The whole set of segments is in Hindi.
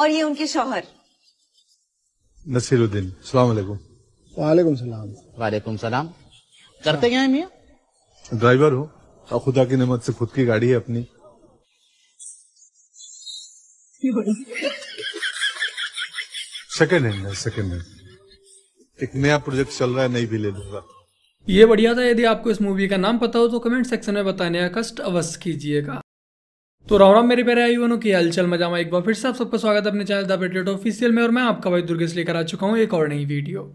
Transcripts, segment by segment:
और ये उनके शौहर नसीरुद्दीन। अस्सलाम वालेकुम। वालेकुम सलाम। वालेकुम सलाम। करते क्या है मियाँ? ड्राइवर हूँ और खुदा की नेमत से खुद की गाड़ी है अपनी। सेकंड हैंड है, सेकंड हैंड। एक नया प्रोजेक्ट चल रहा है, नई भी ले लूंगा। ये बढ़िया था। यदि आपको इस मूवी का नाम पता हो तो कमेंट सेक्शन में बताने का कष्ट अवश्य कीजिएगा। तो राम राम मेरे प्यारे भाई बहनों की हालचाल मजामा। एक बार फिर से आप सबका स्वागत है अपने चैनल द पेट्रियट ऑफिशियल में, और मैं आपका भाई दुर्गेश लेकर आ चुका हूँ एक और नई वीडियो।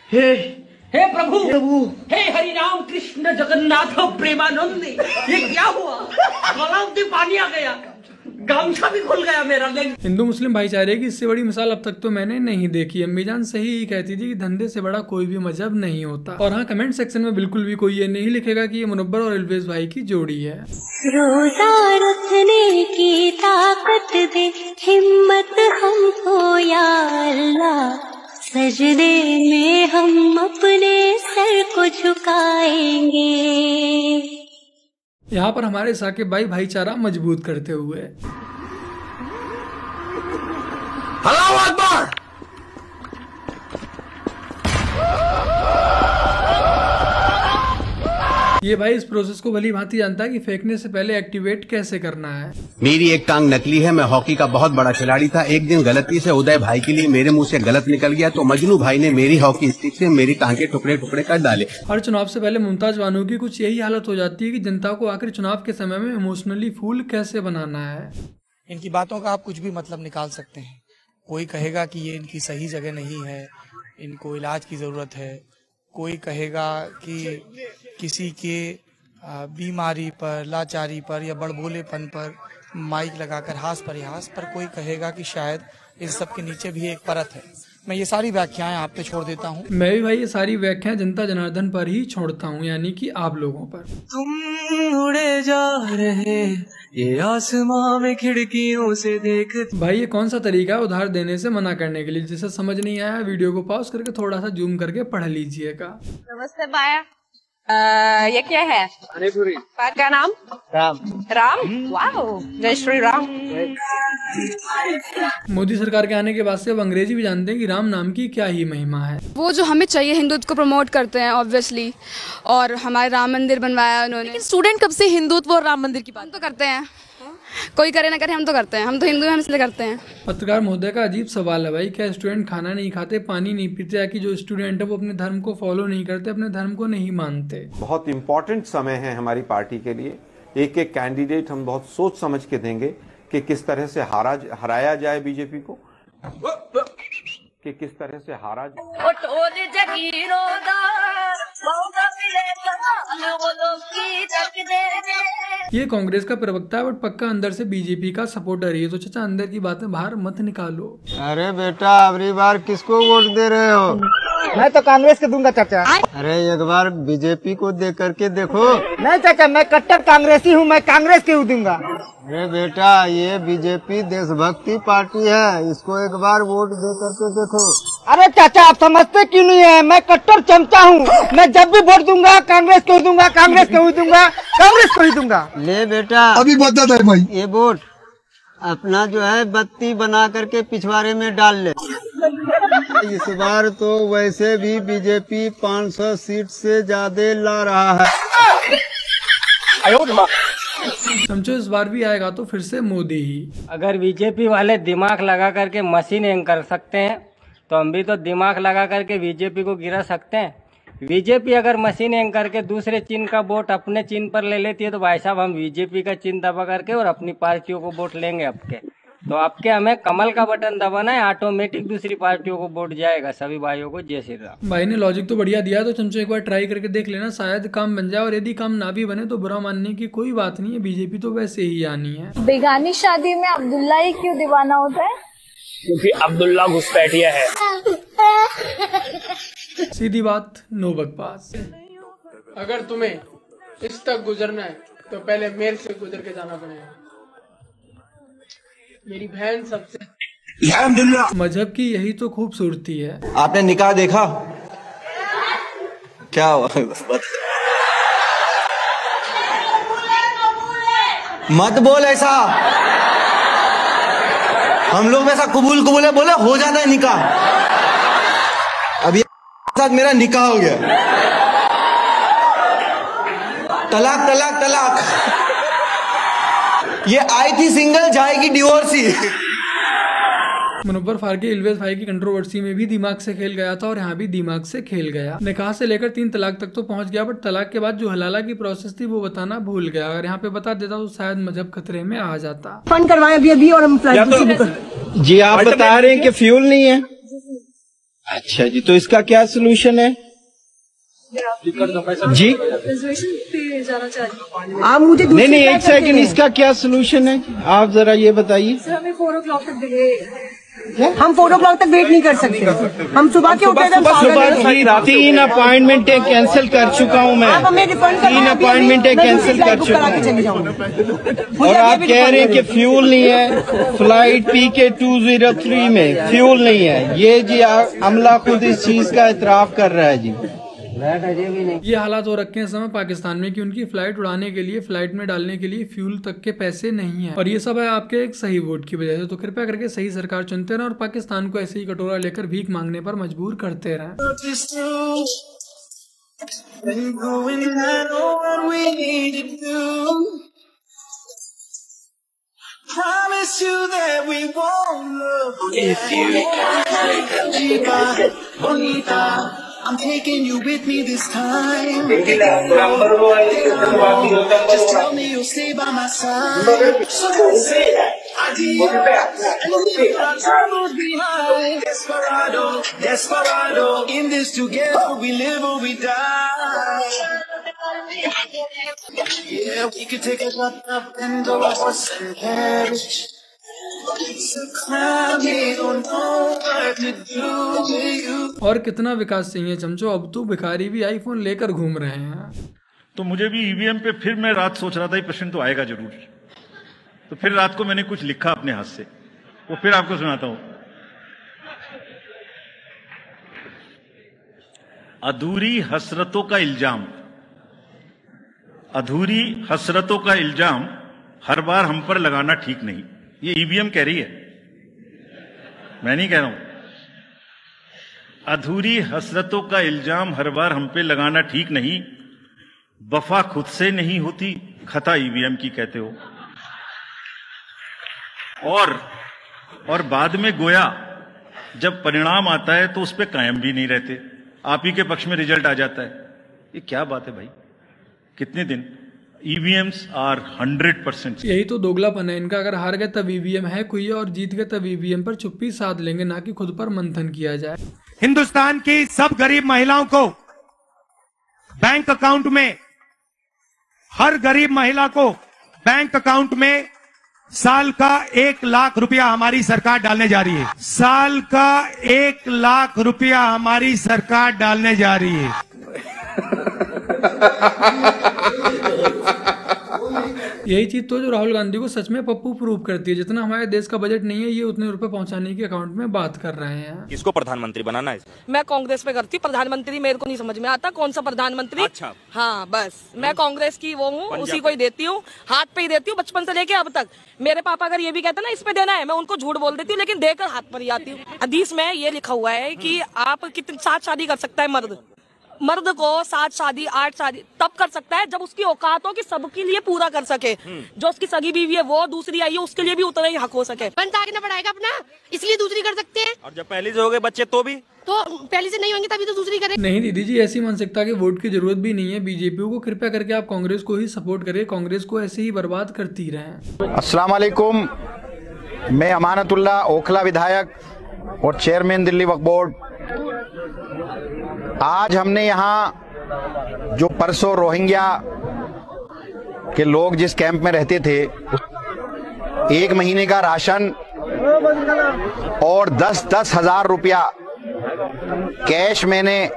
हे प्रभु, हे हरि राम कृष्ण जगन्नाथ प्रेमानंद, ये क्या हुआ? गलाव से पानी आ गया, गामछा भी खुल गया मेरा। हिंदू मुस्लिम भाईचारे की इससे बड़ी मिसाल अब तक तो मैंने नहीं देखी। अम्मी जान सही ही कहती थी कि धंधे से बड़ा कोई भी मजहब नहीं होता। और हाँ, कमेंट सेक्शन में बिल्कुल भी कोई ये नहीं लिखेगा कि ये मुनव्वर और इल्वेज भाई की जोड़ी है। रोजा रखने की ताकत दे, हिम्मत हमको या अल्लाह, सजदे में हम अपने सर को झुकाएंगे। यहाँ पर हमारे साकिब भाई भाईचारा मजबूत करते हुए अल्लाहू अकबर। ये भाई इस प्रोसेस को भली भांति जानता है कि फेंकने से पहले एक्टिवेट कैसे करना है। मेरी एक टांग नकली है। मैं हॉकी का बहुत बड़ा खिलाड़ी था। एक दिन गलती से उदय भाई के लिए मेरे मुंह से गलत निकल गया तो मजनू भाई ने मेरी हॉकी स्टिक से मेरी टांग के टुकड़े टुकड़े कर डाले। हर चुनाव से पहले मुमताज बानो की कुछ यही हालत हो जाती है कि जनता को आखिर चुनाव के समय में इमोशनली फूल कैसे बनाना है। इनकी बातों का आप कुछ भी मतलब निकाल सकते हैं। कोई कहेगा कि ये इनकी सही जगह नहीं है, इनको इलाज की जरूरत है। कोई कहेगा कि किसी के बीमारी पर, लाचारी पर या बड़बोलेपन पर माइक लगाकर हास परिहास पर। कोई कहेगा कि शायद इस सब के नीचे भी एक परत है। मैं ये सारी व्याख्याएं आप पे छोड़ देता हूँ। मैं भी भाई ये सारी व्याख्याएं जनता जनार्दन पर ही छोड़ता हूँ, यानी कि आप लोगों पर। तुम उड़े जा रहे ये आसमां में खिड़कियों से देख। भाई ये कौन सा तरीका है उधार देने से मना करने के लिए? जिसे समझ नहीं आया वीडियो को पॉज करके थोड़ा सा जूम करके पढ़ लीजिएगा। नमस्ते बाया। ये क्या है? पानीपुरी। क्या नाम? राम। राम? वाओ, जय श्री राम। मोदी सरकार के आने के बाद से अब अंग्रेजी भी जानते हैं कि राम नाम की क्या ही महिमा है। वो जो हमें चाहिए हिंदुत्व को प्रमोट करते हैं ऑब्वियसली, और हमारे राम मंदिर बनवाया उन्होंने। लेकिन स्टूडेंट कब से हिंदुत्व और राम मंदिर की बात हम तो करते हैं, कोई करे ना करे हम तो करते हैं। हम तो हिंदू हैं, हम इसलिए करते हैं। पत्रकार महोदय का अजीब सवाल है भाई, क्या स्टूडेंट खाना नहीं खाते, पानी नहीं पीते, या कि जो स्टूडेंट है वो अपने धर्म को फॉलो नहीं करते, अपने धर्म को नहीं मानते? बहुत इंपॉर्टेंट समय है हमारी पार्टी के लिए। एक एक कैंडिडेट हम बहुत सोच समझ के देंगे कि किस तरह से हराया जाए बीजेपी को, कि किस तरह से हारा ये कांग्रेस का प्रवक्ता है बट पक्का अंदर से बीजेपी का सपोर्टर ही है। तो चाचा अंदर की बातें बाहर मत निकालो। अरे बेटा, अगली बार किसको वोट दे रहे हो? मैं तो कांग्रेस के दूंगा चाचा। अरे एक बार बीजेपी को दे करके देखो। नहीं चाचा, मैं कट्टर कांग्रेसी हूँ, मैं कांग्रेस के दूंगा। अरे बेटा, ये बीजेपी देशभक्ति पार्टी है, इसको एक बार वोट दे करके देखो। अरे चाचा, आप समझते क्यों नहीं है? मैं कट्टर चमचा हूँ। मैं जब भी वोट दूंगा कांग्रेस को ही दूंगा, कांग्रेस को ही दूंगा, कांग्रेस को ही दूंगा। ले बेटा, अभी बता दे भाई, ये वोट अपना जो है बत्ती बना करके पिछवाड़े में डाल ले। इस बार तो वैसे भी बीजेपी 500 सीट से ज्यादा ला रहा है। समझो इस बार भी आएगा तो फिर से मोदी ही। अगर बीजेपी वाले दिमाग लगा करके मशीन हैंग कर सकते हैं तो हम भी तो दिमाग लगा करके बीजेपी को गिरा सकते हैं। बीजेपी अगर मशीन हैंग करके दूसरे चिन्ह का वोट अपने चिन्ह पर ले लेती है तो भाई साहब हम बीजेपी का चिन्ह दबा करके और अपनी पार्टियों को वोट लेंगे आपके। तो आपके हमें कमल का बटन दबाना है, ऑटोमेटिक दूसरी पार्टियों को वोट जाएगा। सभी भाइयों को जय श्री राम। भाई ने लॉजिक तो बढ़िया दिया, तो चमचो एक बार ट्राई करके देख लेना, शायद काम बन जाए। और यदि काम ना भी बने तो बुरा मानने की कोई बात नहीं है, बीजेपी तो वैसे ही आनी है। बेगानी शादी में अब्दुल्ला ही क्यों दीवाना होता है? क्योंकि अब्दुल्ला घुसपैठिया है। सीधी बात, नो बकवास। अगर तुम्हें इस तक गुजरना है तो पहले मेरे से गुजर के जाना पड़ेगा। मेरी बहन सबसे मजहब की यही तो खूबसूरती है। आपने निकाह देखा क्या हुआ? मत बोल ऐसा, हम लोग वैसा कबूल कबूल बोले हो जाता है निकाह। अभी साथ मेरा निकाह हो गया, तलाक तलाक तलाक। ये आई थी सिंगल, जाएगी डिवोर्सी। मुनव्वर फारूकी इल्वेज भाई की कंट्रोवर्सी में भी दिमाग से खेल गया था और यहाँ भी दिमाग से खेल गया। निकाह से लेकर 3 तलाक तक तो पहुंच गया, बट तलाक के बाद जो हलाला की प्रोसेस थी वो बताना भूल गया। अगर यहाँ पे बता देता तो शायद मजहब खतरे में आ जाता। फंड करवाए अभी और हम जी आप बता रहे हैं कि फ्यूल नहीं है। अच्छा जी, तो इसका क्या सोल्यूशन है जी? आप मुझे नहीं एक सेकंड, इसका क्या सोल्यूशन है आप जरा ये बताइए। हमें 4 o'clock तक हम 4 o'clock तक वेट नहीं कर सकते। हम सुबह के उठे सुबह 3 अपॉइंटमेंटें कैंसिल कर चुका हूँ मैं। 3 अपॉइंटमेंटें कैंसिल कर चुका हूँ और आप कह रहे हैं कि फ्यूल नहीं है। फ्लाइट PK 203 में फ्यूल नहीं है। ये जी अमला खुद इस चीज का इतराफ कर रहा है जी। ये हालात हो रखे हैं समय पाकिस्तान में कि उनकी फ्लाइट उड़ाने के लिए, फ्लाइट में डालने के लिए फ्यूल तक के पैसे नहीं है। और ये सब है आपके एक सही वोट की वजह से। तो कृपया करके सही सरकार चुनते रहें और पाकिस्तान को ऐसे ही कटोरा लेकर भीख मांगने पर मजबूर करते रहें। I'm taking you with me this time. Just tell me you'll stay by my side. So say I did. Behind. Desperado, desperado. In this together, we live or we die. Yeah, we could take a shot up and go horse and carriage. और कितना विकास चाहिए चमचो, अब तो भिखारी भी आईफोन लेकर घूम रहे हैं। तो मुझे भी ईवीएम पे फिर मैं रात सोच रहा था ये प्रश्न तो आएगा जरूर। तो फिर रात को मैंने कुछ लिखा अपने हाथ से, वो फिर आपको सुनाता हूं। अधूरी हसरतों का इल्जाम, अधूरी हसरतों का इल्जाम हर बार हम पर लगाना ठीक नहीं। ये ईवीएम कह रही है, मैं नहीं कह रहा हूं। अधूरी हसरतों का इल्जाम हर बार हम पे लगाना ठीक नहीं। वफा खुद से नहीं होती, खता ईवीएम की कहते हो। और बाद में गोया जब परिणाम आता है तो उस पे कायम भी नहीं रहते, आप ही के पक्ष में रिजल्ट आ जाता है। ये क्या बात है भाई, कितने दिन? EVMs are 100%। यही तो दोगलापन है इनका। अगर हार गए तब EVM है कोई और जीत गए तब EVM पर चुप्पी साध लेंगे, ना कि खुद पर मंथन किया जाए। हिंदुस्तान की सब गरीब महिलाओं को बैंक अकाउंट में, हर गरीब महिला को बैंक अकाउंट में साल का 1 लाख रुपया हमारी सरकार डालने जा रही है। साल का 1 लाख रुपया हमारी सरकार डालने जा रही है। यही चीज तो जो राहुल गांधी को सच में पप्पू प्रूव करती है। जितना हमारे देश का बजट नहीं है, ये उतने रुपए पहुंचाने के अकाउंट में बात कर रहे हैं। किसको प्रधानमंत्री बनाना है? मैं कांग्रेस पे करती हूँ। प्रधानमंत्री मेरे को नहीं समझ में आता कौन सा प्रधानमंत्री। अच्छा। हाँ बस मैं कांग्रेस की वो हूँ, उसी को ही देती हूँ, हाथ पे ही देती हूँ बचपन से लेके अब तक। मेरे पापा अगर ये भी कहते ना इस पे देना है, मैं उनको झूठ बोल देती हूँ, लेकिन देकर हाथ पर ही आती हूँ। हदीस में ये लिखा हुआ है कि आप कितनी 7 शादी कर सकता है मर्द को 7 शादी 8 शादी तब कर सकता है जब उसकी औकात हो कि सबके लिए पूरा कर सके। जो उसकी सगी बीवी है वो दूसरी आई है उसके लिए भी उतना ही हक हो सके। आगे ना बढ़ाएगा अपना, इसलिए दूसरी कर सकते हैं। और जब पहले से हो गए बच्चे तो पहले से नहीं होंगे तभी तो दूसरी करें। नहीं दीदी जी, ऐसी मानसिकता के वोट की जरूरत भी नहीं है बीजेपी को। कृपया करके आप कांग्रेस को ही सपोर्ट करें, कांग्रेस को ऐसे ही बर्बाद करती रहें। अस्सलाम वालेकुम, मैं अमानतुल्ला ओखला विधायक और चेयरमैन दिल्ली वक्फ बोर्ड। आज हमने यहाँ जो परसों रोहिंग्या के लोग जिस कैंप में रहते थे 1 महीने का राशन और 10-10 हजार रुपया कैश मैंने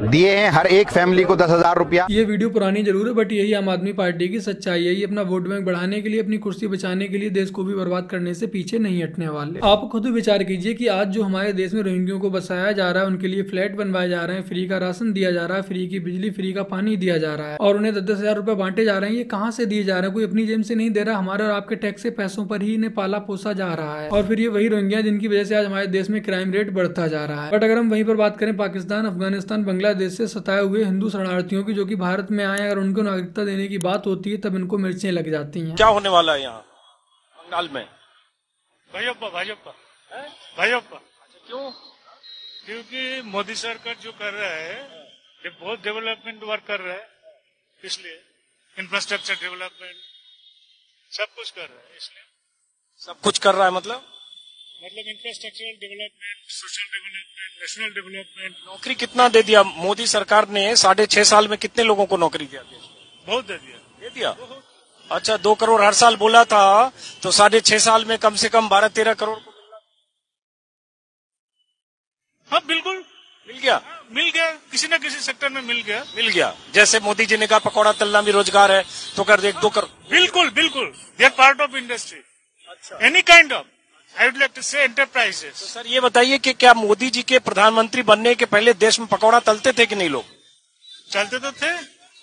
दिए हैं हर एक फैमिली को 10,000 रुपया। ये वीडियो पुरानी जरूर है बट यही आम आदमी पार्टी की सच्चाई है। ये अपना वोट बैंक बढ़ाने के लिए, अपनी कुर्सी बचाने के लिए देश को भी बर्बाद करने से पीछे नहीं हटने वाले। आप खुद विचार कीजिए कि आज जो हमारे देश में रोहिंग्यों को बसाया जा रहा है, उनके लिए फ्लैट बनवाए जा रहे हैं, फ्री का राशन दिया जा रहा है, फ्री की बिजली, फ्री का पानी दिया जा रहा है और उन्हें 10,000 रुपए बांटे जा रहे हैं। ये कहाँ से दिए जा रहे हैं? कोई अपनी जेब से नहीं दे रहा, हमारे और आपके टैक्स के पैसों पर ही इन्हें पाला पोसा जा रहा है। और फिर ये वही रोहिंग्या जिनकी वजह से आज हमारे देश में क्राइम रेट बढ़ता जा रहा है। बट अगर हम वहीं पर बात करें पाकिस्तान, अफगानिस्तान, बांग्लादेश से सताए हुए हिंदू शरणार्थियों की, जो कि भारत में आए, अगर उनको नागरिकता देने की बात होती है तब इनको मिर्चें लग जाती हैं। क्या होने वाला है यहाँ बंगाल में? भाजपा क्यों? क्योंकि मोदी सरकार जो कर रहा है ये बहुत डेवलपमेंट वर्क कर रहा है, इसलिए इंफ्रास्ट्रक्चर डेवलपमेंट सब कुछ कर रहा है। इसलिए सब कुछ कर रहा है मतलब infrastructural development, social development, national development. नौकरी कितना दे दिया मोदी सरकार ने? 6.5 साल में कितने लोगों को नौकरी दिया? बहुत दे दिया। अच्छा, 2 करोड़ हर साल बोला था तो 6.5 साल में कम से कम 12-13 करोड़ को मिलना। हाँ बिल्कुल मिल गया किसी न किसी सेक्टर में मिल गया। जैसे मोदी जी ने कहा पकौड़ा तलना भी रोजगार है, तो कर दे 2 करोड़। बिल्कुल दे are part of industry, any kind of, I would like to say enterprises. तो सर ये बताइए कि क्या मोदी जी के प्रधानमंत्री बनने के पहले देश में पकौड़ा तलते थे कि नहीं? लोग चलते तो थे,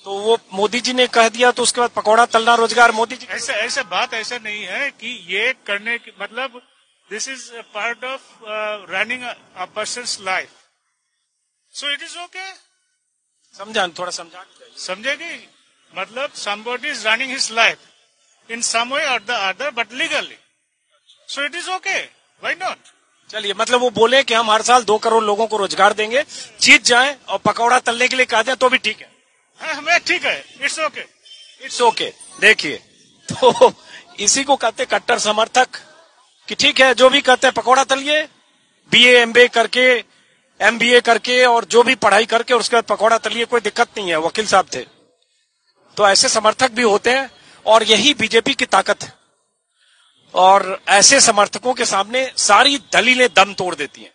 तो वो मोदी जी ने कह दिया तो उसके बाद पकौड़ा तलना रोजगार मोदी जी। ऐसा बात ऐसा नहीं है कि ये करने की मतलब this is part of running a persons life, so it is okay. थोड़ा समझेगी मतलब somebody is running his life in some way or the other but legally, so it is okay, why not? चलिए, मतलब वो बोले कि हम हर साल 2 करोड़ लोगों को रोजगार देंगे, जीत जाएं और पकौड़ा तलने के लिए कह दें तो भी ठीक है। हमें ठीक है, इट्स ओके। देखिए, तो इसी को कहते कट्टर समर्थक कि ठीक है जो भी कहते हैं पकौड़ा तलिए, BA MBA करके, MBA करके और जो भी पढ़ाई करके और उसके बाद पकौड़ा तलिए, कोई दिक्कत नहीं है। वकील साहब थे, तो ऐसे समर्थक भी होते हैं और यही बीजेपी की ताकत है। और ऐसे समर्थकों के सामने सारी दलीलें दम तोड़ देती हैं।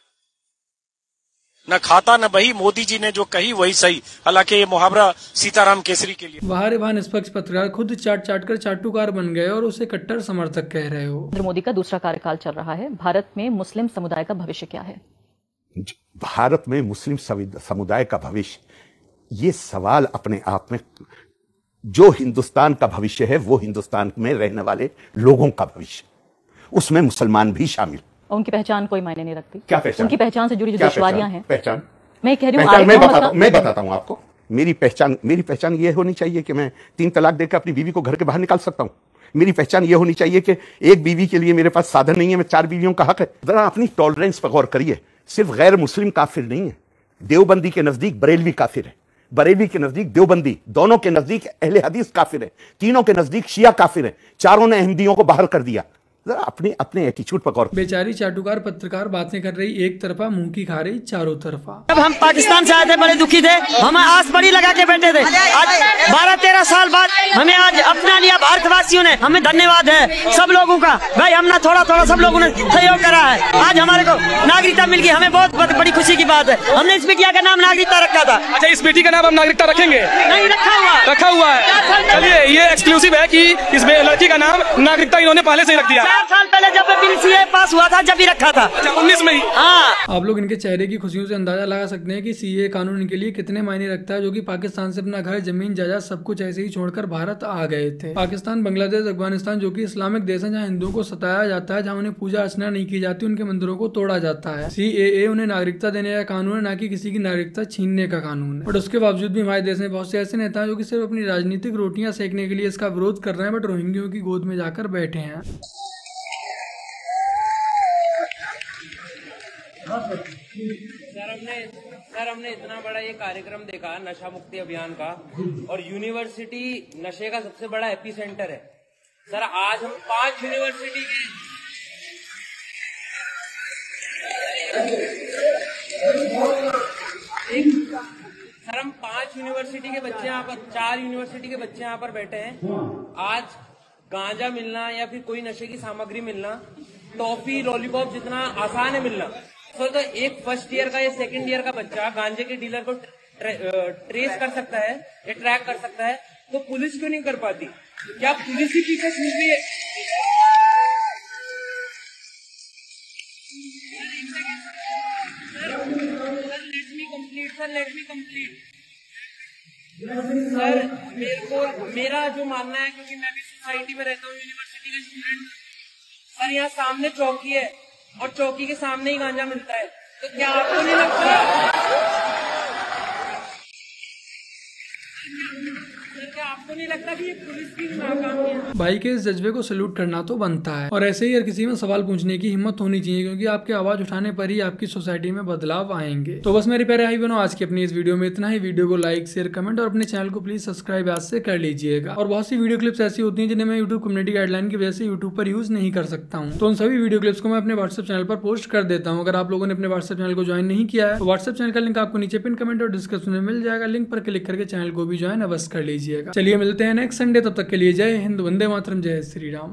न खाता न बही, मोदी जी ने जो कही वही सही। हालांकि ये मुहावरा सीताराम केसरी के लिए। वाह निष्पक्ष पत्रकार खुद चाट कर चाटुकार बन गए और उसे कट्टर समर्थक कह रहे हो। नरेंद्र मोदी का दूसरा कार्यकाल चल रहा है, भारत में मुस्लिम समुदाय का भविष्य क्या है? भारत में मुस्लिम समुदाय का भविष्य, ये सवाल अपने आप में, जो हिंदुस्तान का भविष्य है वो हिंदुस्तान में रहने वाले लोगों का भविष्य, उसमें मुसलमान भी शामिल। उनकी पहचान कोई मायने नहीं रखती? क्या पहचान? उनकी पहचान से जुड़ी जो दुश्वारियां हैं। पहचान मैं कह रही हूँ, मैं बताता हूँ आपको। मेरी पहचान ये होनी चाहिए कि मैं 3 तलाक देकर अपनी बीवी को घर के बाहर निकाल सकता हूँ। मेरी पहचान ये होनी चाहिए कि एक बीवी के लिए मेरे पास साधन नहीं है, मैं 4 बीवियों का हक है। जरा अपनी टॉलरेंस पर गौर करिए। सिर्फ गैर मुस्लिम काफिर नहीं है, देवबंदी के नजदीक बरेलवी काफिर है, बरेलवी के नजदीक देवबंदी, दोनों के नजदीक अहले हदीस काफिर है, तीनों के नजदीक शिया काफिर है, चारों ने अहमदियों को बाहर कर दिया। जरा अपने एटीट्यूड पर गौर। बेचारी चाटुकार पत्रकार बातें कर रही, एक तरफा मुंह की खा रही चारों तरफा। जब हम पाकिस्तान से आए थे बड़े दुखी थे, हमें आस बड़ी लगा के बैठे थे। आज 12-13 साल बाद हमें आज अपना लिया भारतवासियों ने। हमें धन्यवाद है सब लोगों का। भाई हम ना थोड़ा सब लोगों ने सहयोग करा है। आज हमारे को नागरिकता मिल गई, हमें बहुत बड़ी खुशी की बात है। हमने इस बेटिया का नाम नागरिकता रखा था। अच्छा, इस बेटी का नाम हम नागरिकता रखेंगे? नहीं, रखा हुआ है। चलिए, ये एक्सक्लूसिव है कि इस लड़की का नाम नागरिकता इन्होंने पहले से ही रख दिया। 4 साल पहले जब CA पास हुआ था, जब ही रखा था। 19 में ही। हाँ, आप लोग इनके चेहरे की खुशियों से अंदाजा लगा सकते हैं कि CA कानून इनके लिए कितने मायने रखता है, जो कि पाकिस्तान से अपना घर, जमीन, जायदाद सब कुछ ऐसे ही छोड़कर भारत आ गए थे। पाकिस्तान, बांग्लादेश, अफगानिस्तान जो कि इस्लामिक देश है, जहाँ हिंदुओं को सताया जाता है, जहाँ उन्हें पूजा अर्चना नहीं की जाती, उनके मंदिरों को तोड़ा जाता है। CAA उन्हें नागरिकता देने का कानून है, न कि किसी की नागरिकता छीनने का कानून है। बट उसके बावजूद भी हमारे देश में बहुत से ऐसे नेता हैं जो कि सिर्फ अपनी राजनीतिक रोटियां सेकने के लिए इसका विरोध कर रहे हैं, बट रोहिंग्यों की गोद में जाकर बैठे हैं। सर हमने इतना बड़ा ये कार्यक्रम देखा नशा मुक्ति अभियान का, और यूनिवर्सिटी नशे का सबसे बड़ा एपी सेंटर है। सर आज हम 5 यूनिवर्सिटी के सर हम 5 यूनिवर्सिटी के बच्चे यहाँ पर, 4 यूनिवर्सिटी के बच्चे यहाँ पर बैठे हैं। आज गांजा मिलना या फिर कोई नशे की सामग्री मिलना, टॉफी, लॉलीपॉप जितना आसान है मिलना, तो एक फर्स्ट ईयर का या सेकंड ईयर का बच्चा गांजे के डीलर को ट्रेस कर सकता है या ट्रैक कर सकता है, तो पुलिस क्यों नहीं कर पाती? क्या पुलिस ही पीछे छूट रही है? लेट मी कंप्लीट सर, मेरा जो मानना है, क्योंकि मैं भी सोसाइटी में रहता हूँ, यूनिवर्सिटी का स्टूडेंट, सर यहाँ सामने चौकी है और चौकी के सामने ही गांजा मिलता है, तो क्या आपको नहीं लगता कि ये पुलिस की नाकामी है? भाई के इस जज्बे को सैल्यूट करना तो बनता है, और ऐसे ही हर किसी में सवाल पूछने की हिम्मत होनी चाहिए, क्योंकि आपकी आवाज उठाने पर ही आपकी सोसाइटी में बदलाव आएंगे। तो बस मेरे प्यारे भाई बहनों, आज की अपनी इस वीडियो में इतना ही। वीडियो को लाइक, शेयर, कमेंट और अपने चैनल को प्लीज सब्सक्राइब आज से कर लीजिएगा। और बहुत सी वीडियो क्लिप्स ऐसी होती है जिन्हें मैं यूट्यूब कम्युनिटी गाइडलाइन की वजह से यूट्यूब पर यूज नहीं कर सकता हूँ, तो उन सभी वीडियो क्लिप्स को मैं अपने व्हाट्सएप चैनल पर पोस्ट कर देता हूँ। अगर आप लोगों ने अपने व्हाट्सएप चैनल को ज्वाइन नहीं किया है तो व्हाट्सएप चैनल का लिंक आपको नीचे पिन कमेंट और डिस्क्रिप्शन में मिल जाएगा, लिंक पर क्लिक करके चैनल को भी ज्वाइन अवश्य कर लीजिएगा। चलिए मिलते हैं नेक्स्ट संडे, तब तक के लिए जय हिंद, वंदे मातरम, जय श्री राम।